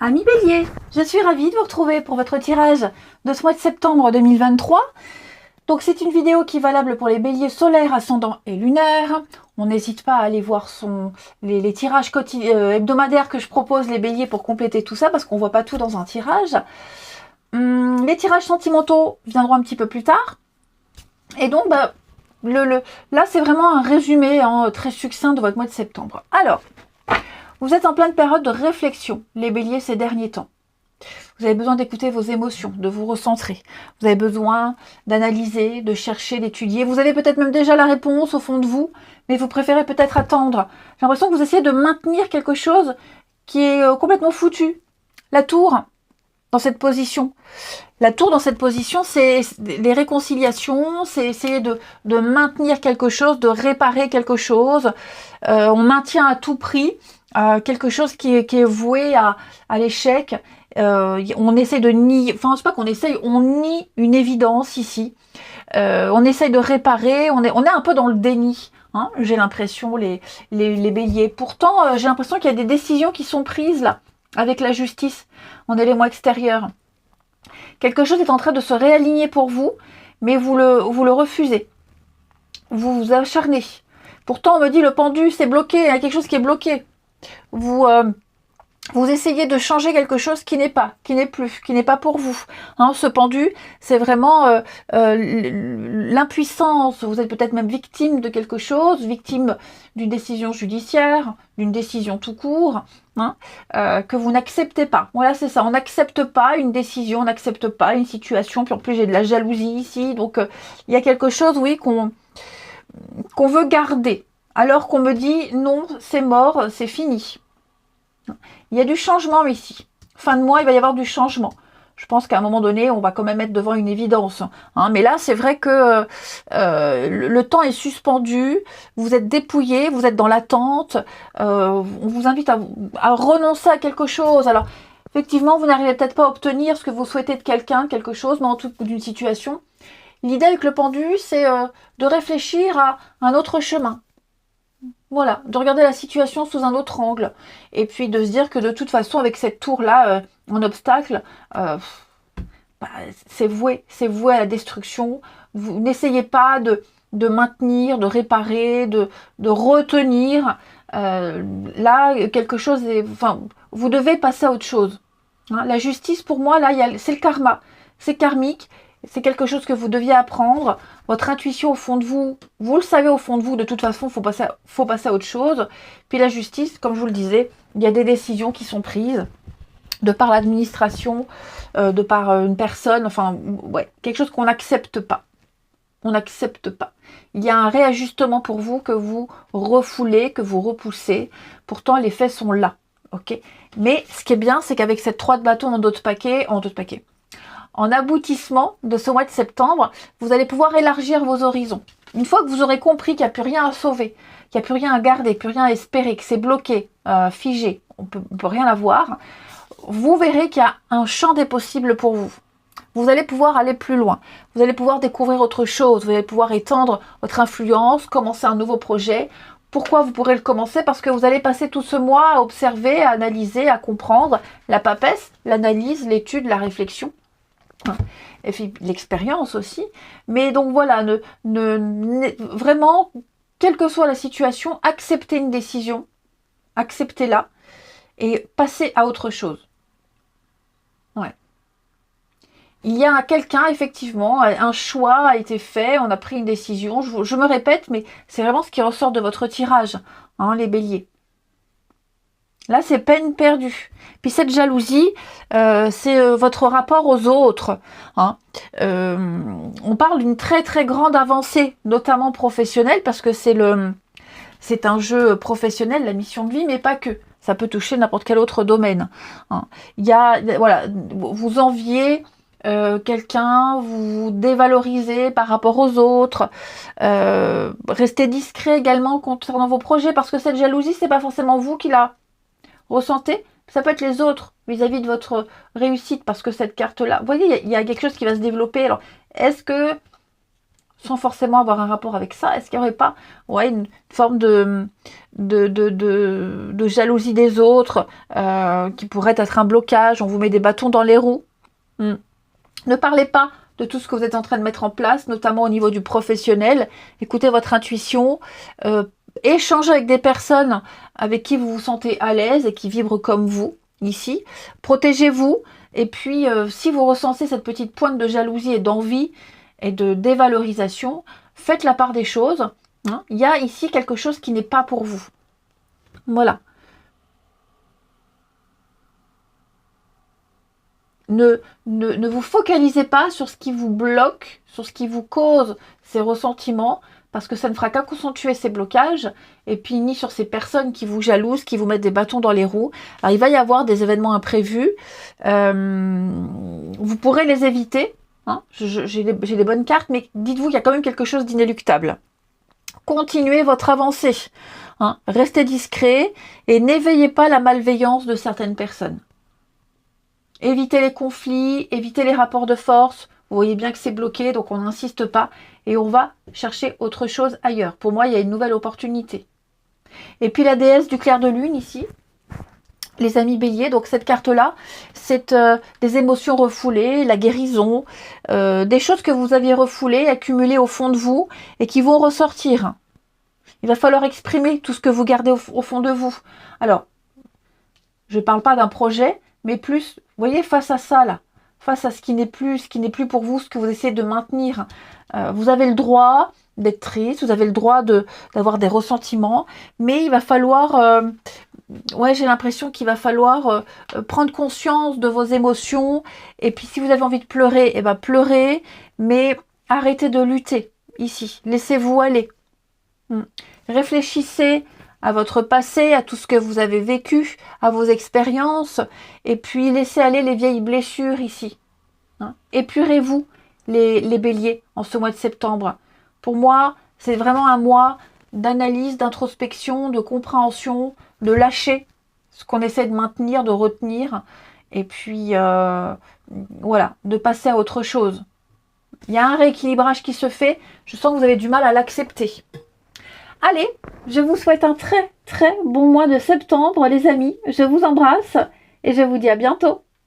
Amis Bélier, je suis ravie de vous retrouver pour votre tirage de ce mois de septembre 2023. Donc c'est une vidéo qui est valable pour les béliers solaires, ascendants et lunaires. On n'hésite pas à aller voir les tirages hebdomadaires que je propose les béliers pour compléter tout ça, parce qu'on ne voit pas tout dans un tirage. Les tirages sentimentaux viendront un petit peu plus tard. Et donc là c'est vraiment un résumé très succinct de votre mois de septembre. Alors, vous êtes en pleine période de réflexion, les béliers, ces derniers temps. Vous avez besoin d'écouter vos émotions, de vous recentrer. Vous avez besoin d'analyser, de chercher, d'étudier. Vous avez peut-être même déjà la réponse au fond de vous, mais vous préférez peut-être attendre. J'ai l'impression que vous essayez de maintenir quelque chose qui est complètement foutu. La tour, dans cette position. La tour, dans cette position, c'est les réconciliations, c'est essayer de maintenir quelque chose, de réparer quelque chose. On maintient à tout prix quelque chose qui est voué à l'échec. On essaie de nier, enfin c'est pas qu'on essaye, on nie une évidence ici. On essaye de réparer, on est un peu dans le déni. Hein, j'ai l'impression, les béliers. Pourtant, j'ai l'impression qu'il y a des décisions qui sont prises là, avec la justice, en élément extérieur. Quelque chose est en train de se réaligner pour vous, mais vous le refusez. Vous vous acharnez. Pourtant, on me dit le pendu, c'est bloqué, il y a quelque chose qui est bloqué. Vous essayez de changer quelque chose qui n'est pas pour vous. Hein, ce pendu, c'est vraiment l'impuissance. Vous êtes peut-être même victime de quelque chose, victime d'une décision judiciaire, d'une décision tout court, hein, que vous n'acceptez pas. Voilà, c'est ça. On n'accepte pas une décision, on n'accepte pas une situation. Puis en plus, j'ai de la jalousie ici. Donc, il y a quelque chose, oui, qu'on veut garder. Alors qu'on me dit, non, c'est mort, c'est fini. Il y a du changement ici. Fin de mois, il va y avoir du changement. Je pense qu'à un moment donné, on va quand même être devant une évidence. Hein. Mais là, c'est vrai que le temps est suspendu. Vous êtes dépouillé, vous êtes dans l'attente. On vous invite à renoncer à quelque chose. Alors, effectivement, vous n'arrivez peut-être pas à obtenir ce que vous souhaitez de quelqu'un, quelque chose, mais en tout d'une situation. L'idée avec le pendu, c'est de réfléchir à un autre chemin. Voilà, de regarder la situation sous un autre angle. Et puis de se dire que de toute façon, avec cette tour-là, en obstacle, c'est voué à la destruction. Vous n'essayez pas de maintenir, de réparer, de retenir. Là, quelque chose est... Enfin, vous devez passer à autre chose. Hein, la justice, pour moi, là, c'est le karma. C'est karmique. C'est quelque chose que vous deviez apprendre. Votre intuition au fond de vous, vous le savez au fond de vous, de toute façon, faut passer à autre chose. Puis la justice, comme je vous le disais, il y a des décisions qui sont prises de par l'administration, de par une personne, enfin, ouais, quelque chose qu'on n'accepte pas. On n'accepte pas. Il y a un réajustement pour vous que vous refoulez, que vous repoussez. Pourtant, les faits sont là. Ok. Mais ce qui est bien, c'est qu'avec cette 3 de bâton en aboutissement de ce mois de septembre, vous allez pouvoir élargir vos horizons. Une fois que vous aurez compris qu'il n'y a plus rien à sauver, qu'il n'y a plus rien à garder, plus rien à espérer, que c'est bloqué, figé, on peut rien avoir, vous verrez qu'il y a un champ des possibles pour vous. Vous allez pouvoir aller plus loin. Vous allez pouvoir découvrir autre chose. Vous allez pouvoir étendre votre influence, commencer un nouveau projet. Pourquoi vous pourrez le commencer? Parce que vous allez passer tout ce mois à observer, à analyser, à comprendre la papesse, l'analyse, l'étude, la réflexion. Et puis l'expérience aussi. Mais donc voilà, vraiment, quelle que soit la situation, acceptez une décision, acceptez-la et passez à autre chose. Ouais. Il y a quelqu'un, effectivement, un choix a été fait, on a pris une décision. Je me répète, mais c'est vraiment ce qui ressort de votre tirage, hein, les béliers. Là, c'est peine perdue. Puis cette jalousie, c'est votre rapport aux autres. Hein. On parle d'une très très grande avancée, notamment professionnelle, parce que c'est un jeu professionnel, la mission de vie, mais pas que. Ça peut toucher n'importe quel autre domaine. Hein. Voilà, vous enviez quelqu'un, vous dévalorisez par rapport aux autres. Restez discret également concernant vos projets, parce que cette jalousie, c'est pas forcément vous qui la ressentez, ça peut être les autres vis-à-vis de votre réussite, parce que cette carte-là, vous voyez, il y a quelque chose qui va se développer. Alors, est-ce que sans forcément avoir un rapport avec ça. Est-ce qu'il n'y aurait pas une forme de jalousie des autres qui pourrait être un blocage? On vous met des bâtons dans les roues. Ne parlez pas de tout ce que vous êtes en train de mettre en place, notamment au niveau du professionnel. Écoutez votre intuition. Échangez avec des personnes avec qui vous vous sentez à l'aise et qui vibrent comme vous, ici. Protégez-vous. Et puis, si vous ressentez cette petite pointe de jalousie et d'envie et de dévalorisation, faites la part des choses. Il y a ici quelque chose qui n'est pas pour vous. Voilà. Ne vous focalisez pas sur ce qui vous bloque, sur ce qui vous cause ces ressentiments, parce que ça ne fera qu'accentuer ces blocages, et puis ni sur ces personnes qui vous jalousent, qui vous mettent des bâtons dans les roues. Alors il va y avoir des événements imprévus, vous pourrez les éviter, j'ai des bonnes cartes, mais dites-vous qu'il y a quand même quelque chose d'inéluctable. Continuez votre avancée, restez discret, et n'éveillez pas la malveillance de certaines personnes. Évitez les conflits, évitez les rapports de force. Vous voyez bien que c'est bloqué, donc on n'insiste pas. Et on va chercher autre chose ailleurs. Pour moi, il y a une nouvelle opportunité. Et puis la déesse du clair de lune ici, les amis béliers. Donc cette carte-là, c'est des émotions refoulées, la guérison, des choses que vous aviez refoulées, accumulées au fond de vous et qui vont ressortir. Il va falloir exprimer tout ce que vous gardez au fond de vous. Alors, je ne parle pas d'un projet, mais plus, vous voyez, face à ça, là, face à ce qui n'est plus pour vous, ce que vous essayez de maintenir. Vous avez le droit d'être triste, vous avez le droit d'avoir des ressentiments, mais il va falloir, j'ai l'impression qu'il va falloir prendre conscience de vos émotions, et puis si vous avez envie de pleurer, pleurez, mais arrêtez de lutter, ici, laissez-vous aller. Réfléchissez à votre passé, à tout ce que vous avez vécu, à vos expériences, et puis laissez aller les vieilles blessures ici. Épurez-vous les béliers en ce mois de septembre. Pour moi, c'est vraiment un mois d'analyse, d'introspection, de compréhension, de lâcher ce qu'on essaie de maintenir, de retenir, et puis de passer à autre chose. Il y a un rééquilibrage qui se fait, je sens que vous avez du mal à l'accepter. Allez, je vous souhaite un très très bon mois de septembre les amis, je vous embrasse et je vous dis à bientôt.